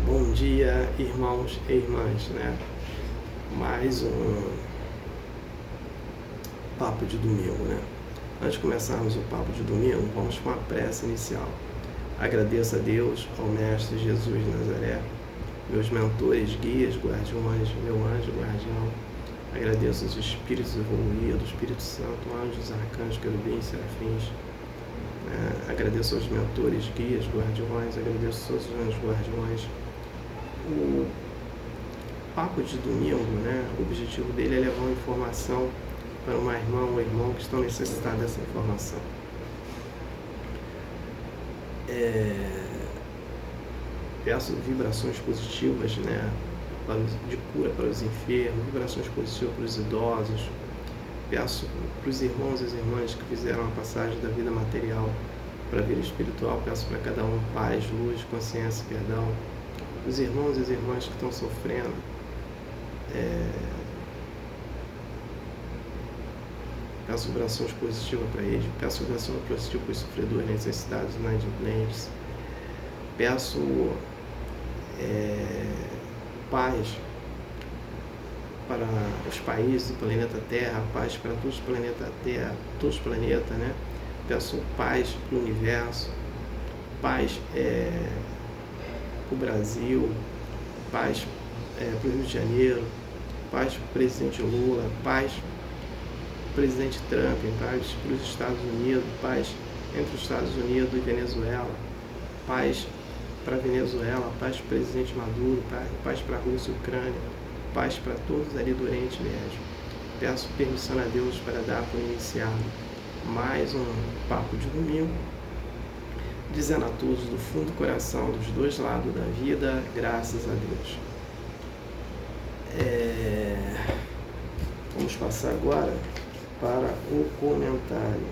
Bom dia, irmãos e irmãs, né? Mais um papo de domingo, né? Antes de começarmos o papo de domingo, vamos com a prece inicial. Agradeço a Deus, ao Mestre Jesus de Nazaré, meus mentores, guias, guardiões, meu anjo guardião. Agradeço os espíritos evoluídos, Espírito Santo, anjos, arcanjos, querubins, serafins. Agradeço aos mentores, guias, guardiões, agradeço a todos os anjos guardiões. O papo de domingo, né? O objetivo dele é levar uma informação para uma irmã ou irmão que estão necessitados dessa informação. Peço vibrações positivas, né? De cura para os enfermos, vibrações positivas para os idosos. Peço para os irmãos e as irmãs que fizeram a passagem da vida material para a vida espiritual, peço para cada um paz, luz, consciência, perdão. Os irmãos e as irmãs que estão sofrendo, peço vibrações positivas para eles, peço vibrações positivas para os sofredores, necessitados, inadimplentes. Peço paz para os países do planeta Terra, paz para todos os planetas Terra, todos os planetas, né? Peço paz para o universo, paz para o Brasil, paz para o Rio de Janeiro, paz para o presidente Lula, paz para o presidente Trump, paz para os Estados Unidos, paz entre os Estados Unidos e Venezuela, paz para a Venezuela, paz para o presidente Maduro, paz para a Rússia e Ucrânia, paz para todos ali do Oriente Médio. Peço permissão a Deus para dar por iniciado mais um papo de domingo, dizendo a todos do fundo do coração, dos dois lados da vida, graças a Deus. Vamos passar agora para o comentário.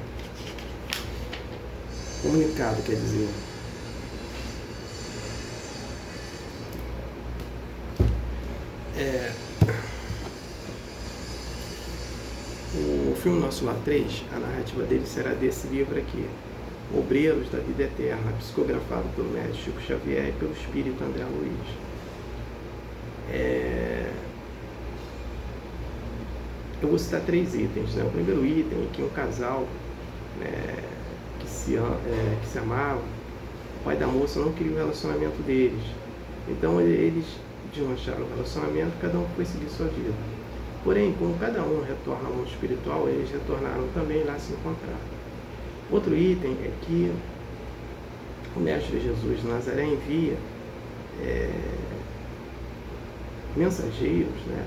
Comunicado, quer dizer. O filme Nosso Lar 3, a narrativa dele será desse livro aqui, Obreiros da Vida Eterna, psicografado pelo médico Chico Xavier e pelo espírito André Luiz. Eu vou citar 3 itens, né? O primeiro item é que um casal, né, que se amava, o pai da moça não queria o relacionamento deles. Então eles desmancharam o relacionamento, cada um foi seguir sua vida. Porém, como cada um retorna ao mundo espiritual, eles retornaram também lá se encontrar. Outro item é que o Mestre Jesus de Nazaré envia mensageiros, né,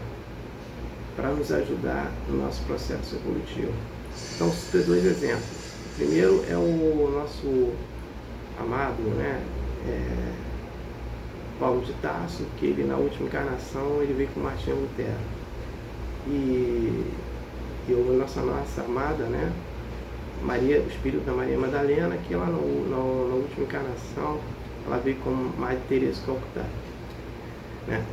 para nos ajudar no nosso processo evolutivo. Então, cito 2 exemplos. O primeiro é o nosso amado, né, Paulo de Tarso, que ele na última encarnação ele veio com Martinho Lutero. E nossa amada, né, Maria, o espírito da Maria Madalena, que ela na última encarnação ela veio com Madre Teresa de Calcutá, né?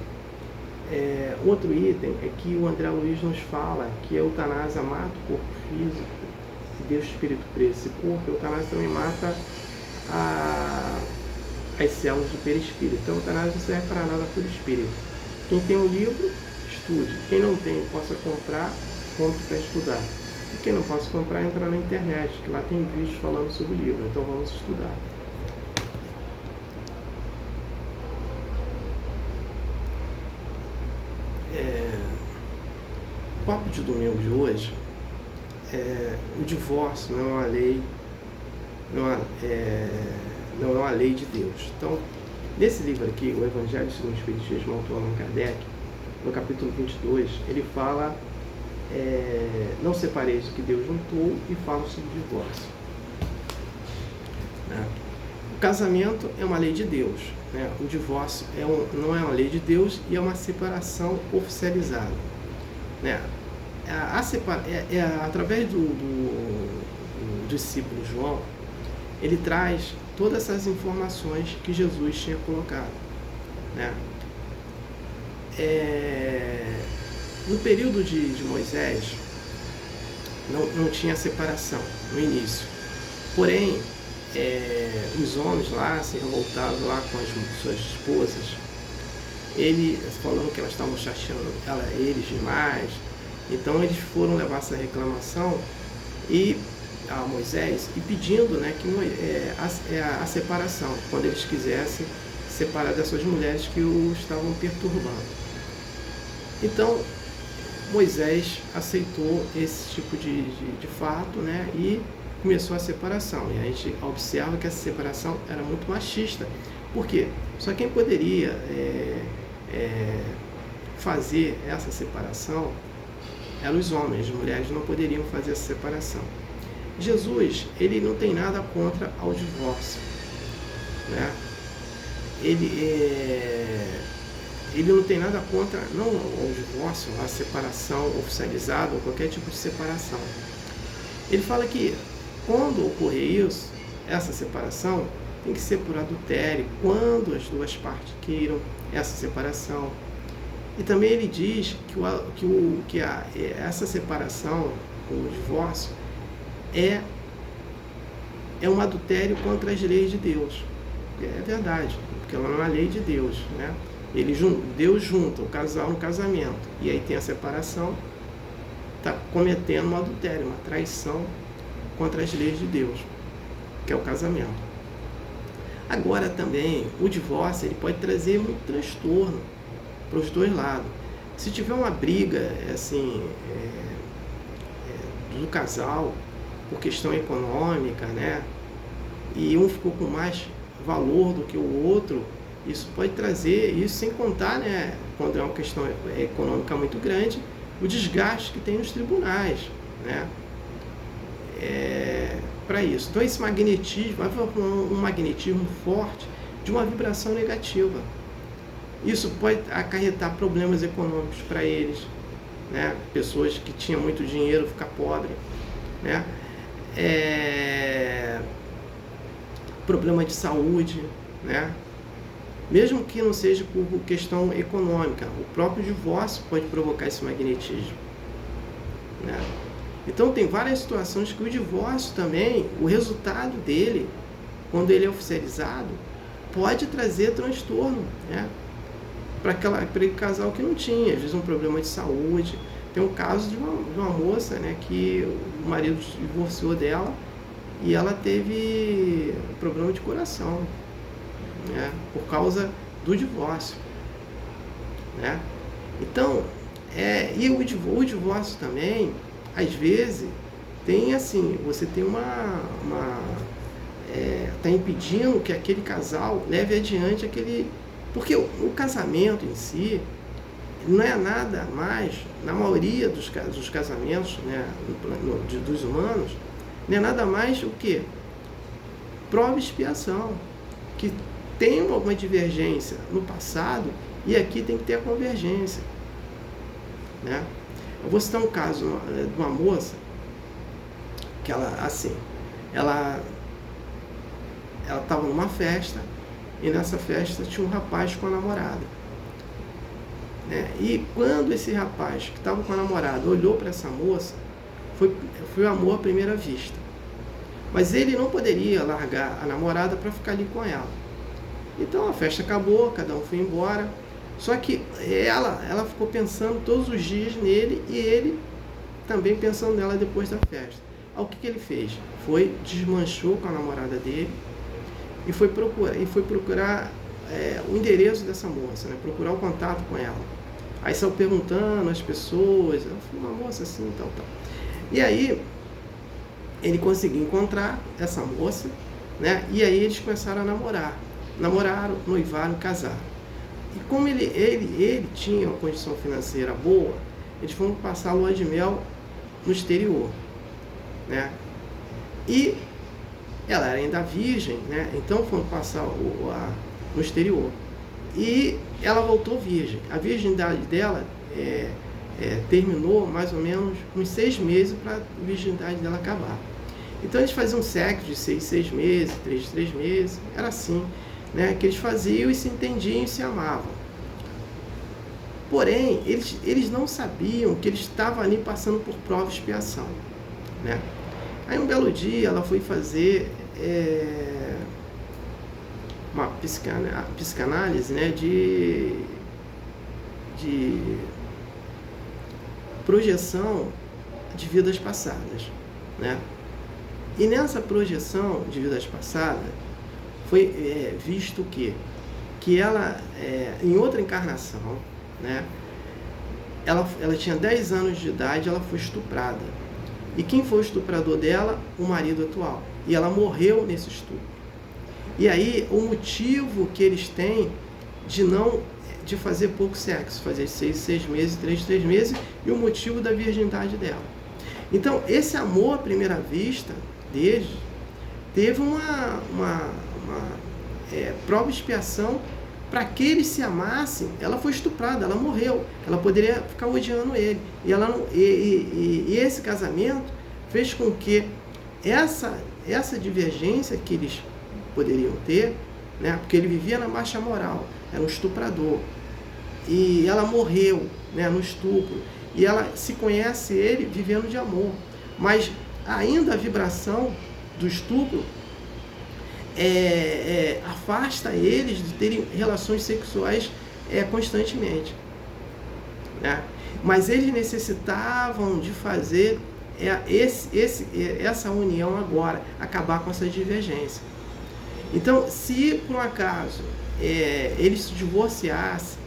Outro item é que o André Luiz nos fala que a eutanásia mata o corpo físico e deixa o espírito preso. Esse corpo, a eutanásia também mata as células do perispírito. Então a eutanásia não serve para nada para o espírito. Quem tem um livro, estude. Quem não tem, possa comprar, compre para estudar. E quem não possa comprar, entra na internet, que lá tem vídeos falando sobre o livro. Então vamos estudar. O papo de domingo de hoje o divórcio não é uma lei, não é uma lei de Deus. Então, nesse livro aqui, o Evangelho segundo o Espiritismo, autor Allan Kardec, no capítulo 22, ele fala não separeis o que Deus juntou e fala sobre o divórcio. O casamento é uma lei de Deus, né? O divórcio não é uma lei de Deus e é uma separação oficializada, né? Através do discípulo João, ele traz todas essas informações que Jesus tinha colocado, né? No período de Moisés, não tinha separação no início. Porém, os homens lá se revoltavam lá com as suas esposas ele falando que elas estavam chateando eles demais. Então eles foram levar essa reclamação a Moisés e pedindo, né, que a separação, quando eles quisessem separar dessas mulheres que o estavam perturbando. Então Moisés aceitou esse tipo de fato, né, e começou a separação. E a gente observa que essa separação era muito machista. Por quê? Só quem poderia fazer essa separação eram os homens. As mulheres não poderiam fazer essa separação. Jesus, ele não tem nada contra o divórcio, né? Ele não tem nada contra, não o divórcio, a separação oficializada ou qualquer tipo de separação. Ele fala que quando ocorrer isso, essa separação tem que ser por adultério, quando as duas partes queiram essa separação. E também ele diz que essa separação, o divórcio, é um adultério contra as leis de Deus. É verdade, porque ela não é a lei de Deus, né? Deus junta o casal no casamento, e aí tem a separação, está cometendo um adultério, uma traição contra as leis de Deus, que é o casamento. Agora também, o divórcio ele pode trazer muito transtorno para os dois lados. Se tiver uma briga assim, do casal, por questão econômica, né, e um ficou com mais valor do que o outro, isso pode trazer, isso sem contar, né, quando é uma questão econômica muito grande, o desgaste que tem nos tribunais, né, para isso. Então esse magnetismo, vai formar um magnetismo forte de uma vibração negativa. Isso pode acarretar problemas econômicos para eles, né, pessoas que tinham muito dinheiro ficar pobre, né, problema de saúde, né? Mesmo que não seja por questão econômica, o próprio divórcio pode provocar esse magnetismo, né? Então tem várias situações que o divórcio também, o resultado dele, quando ele é oficializado, pode trazer transtorno, né, para aquele casal que não tinha, às vezes um problema de saúde. Tem um caso de uma moça, né, que o marido divorciou dela e ela teve problema de coração, né, por causa do divórcio, né? Então, e o divórcio também, às vezes, tem assim, você tem está impedindo que aquele casal leve adiante porque o casamento em si não é nada mais, na maioria dos casamentos, né, dos humanos, não é nada mais o que? Prova e expiação, que tem alguma divergência no passado e aqui tem que ter a convergência, né? Eu vou citar um caso de uma moça que ela estava numa festa e nessa festa tinha um rapaz com a namorada, né? E quando esse rapaz que estava com a namorada olhou para essa moça, foi amor à primeira vista. Mas ele não poderia largar a namorada para ficar ali com ela. Então a festa acabou, cada um foi embora. Só que ela ficou pensando todos os dias nele e ele também pensando nela depois da festa. Aí o que ele fez? Desmanchou com a namorada dele e foi procurar o endereço dessa moça, né? Procurar o contato com ela. Aí saiu perguntando às pessoas, uma moça assim, tal. E aí ele conseguiu encontrar essa moça, né? E aí eles começaram a namorar. Namoraram, noivaram, casaram. E como ele tinha uma condição financeira boa, eles foram passar a lua de mel no exterior, né? E ela era ainda virgem, né? Então foram passar no exterior. E ela voltou virgem. A virgindade dela terminou mais ou menos uns 6 meses para a virgindade dela acabar. Então eles faziam sexo de 6 meses, 3 meses, era assim, né, que eles faziam e se entendiam e se amavam. Porém, eles não sabiam que eles estavam ali passando por prova e expiação, né? Aí um belo dia ela foi fazer uma psicanálise, né, de projeção de vidas passadas, né? E nessa projeção de vidas passadas foi visto que ela, em outra encarnação, né, ela tinha 10 anos de idade, ela foi estuprada. E quem foi o estuprador dela? O marido atual. E ela morreu nesse estupro. E aí, o motivo que eles têm de fazer pouco sexo, fazer 6 meses, 3 meses, e o motivo da virgindade dela. Então, esse amor à primeira vista deles teve uma prova e expiação para que eles se amassem. Ela foi estuprada, ela morreu, ela poderia ficar odiando ele. E, e esse casamento fez com que essa divergência que eles poderiam ter, né, porque ele vivia na baixa moral, era um estuprador, e ela morreu, né, no estupro, e ela se conhece ele vivendo de amor, mas ainda a vibração do estupro afasta eles de terem relações sexuais constantemente, né? Mas eles necessitavam de fazer essa união agora, acabar com essa divergência. Então, se por um acaso eles se divorciassem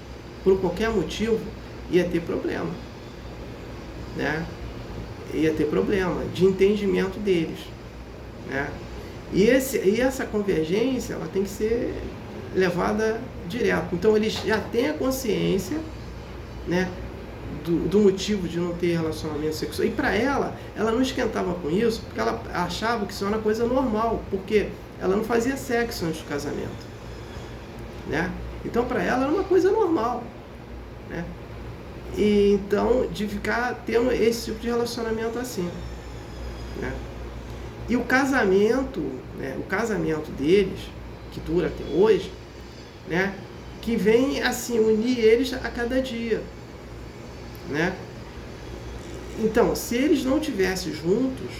por qualquer motivo, ia ter problema, né? Ia ter problema de entendimento deles, né? E essa convergência, ela tem que ser levada direto. Então, eles já têm a consciência, né, do motivo de não ter relacionamento sexual. E para ela não esquentava com isso, porque ela achava que isso era uma coisa normal, porque ela não fazia sexo antes do casamento, né? Então, para ela era uma coisa normal, né? E então, de ficar tendo esse tipo de relacionamento assim, né? E o casamento, né, o casamento deles, que dura até hoje, né, que vem assim unir eles a cada dia, né? Então, se eles não tivessem juntos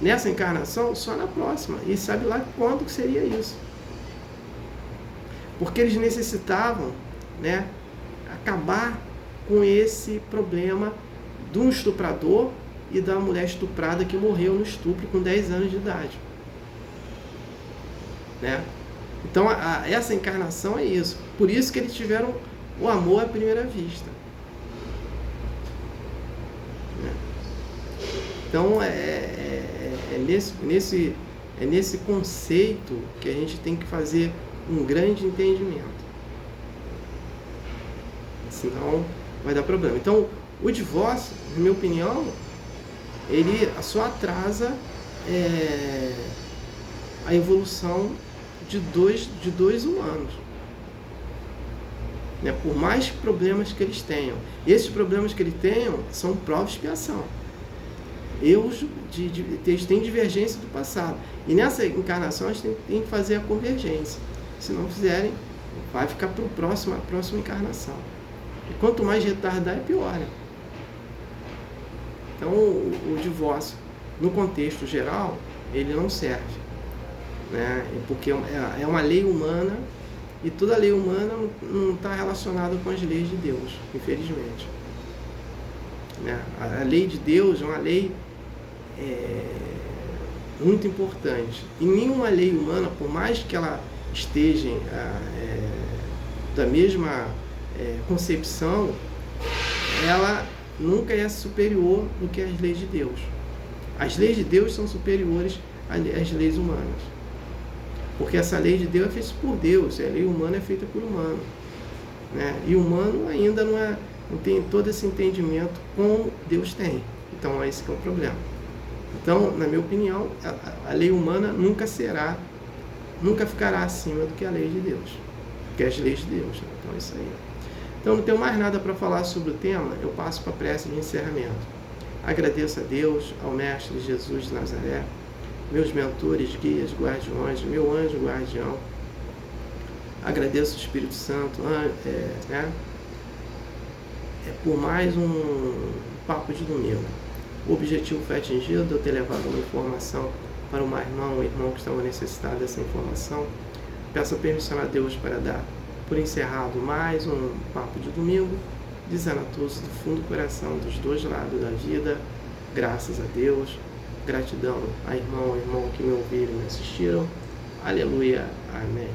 nessa encarnação, só na próxima, e sabe lá quando que seria isso? Porque eles necessitavam, né, acabar com esse problema de um estuprador e da mulher estuprada que morreu no estupro com 10 anos de idade, né? Então, essa encarnação é isso. Por isso que eles tiveram o amor à primeira vista, né? Então, nesse conceito que a gente tem que fazer um grande entendimento. Senão, vai dar problema. Então, o divórcio, na minha opinião, ele só atrasa a evolução de dois humanos, né? Por mais problemas que eles tenham. Esses problemas que eles tenham são prova e expiação. Eles têm divergência do passado. E nessa encarnação, a gente tem que fazer a convergência. Se não fizerem, vai ficar para a próxima encarnação. E quanto mais retardar, é pior, né? Então, o divórcio, no contexto geral, ele não serve, né? Porque é uma lei humana, e toda lei humana não está relacionada com as leis de Deus, infelizmente, né? A lei de Deus é uma lei muito importante. E nenhuma lei humana, por mais que ela esteja da mesma concepção, ela nunca é superior do que as leis de Deus. As leis de Deus são superiores às leis humanas, porque essa lei de Deus é feita por Deus, a lei humana é feita por humano, né? E o humano ainda não tem todo esse entendimento como Deus tem. Então, esse que é o problema. Então, na minha opinião, a lei humana nunca ficará acima do que a lei de Deus, que é as leis de Deus, né? Então, é isso aí. Então, não tenho mais nada para falar sobre o tema, eu passo para a prece de encerramento. Agradeço a Deus, ao Mestre Jesus de Nazaré, meus mentores, guias, guardiões, meu anjo guardião. Agradeço o Espírito Santo, né, por mais um papo de domingo. O objetivo foi atingido, eu ter levado uma informação para um irmão que estava necessitado dessa informação. Peço permissão a Deus para dar por encerrado mais um papo de domingo, dizendo a todos do fundo do coração, dos dois lados da vida, graças a Deus, gratidão a irmão que me ouviram e me assistiram. Aleluia, amém.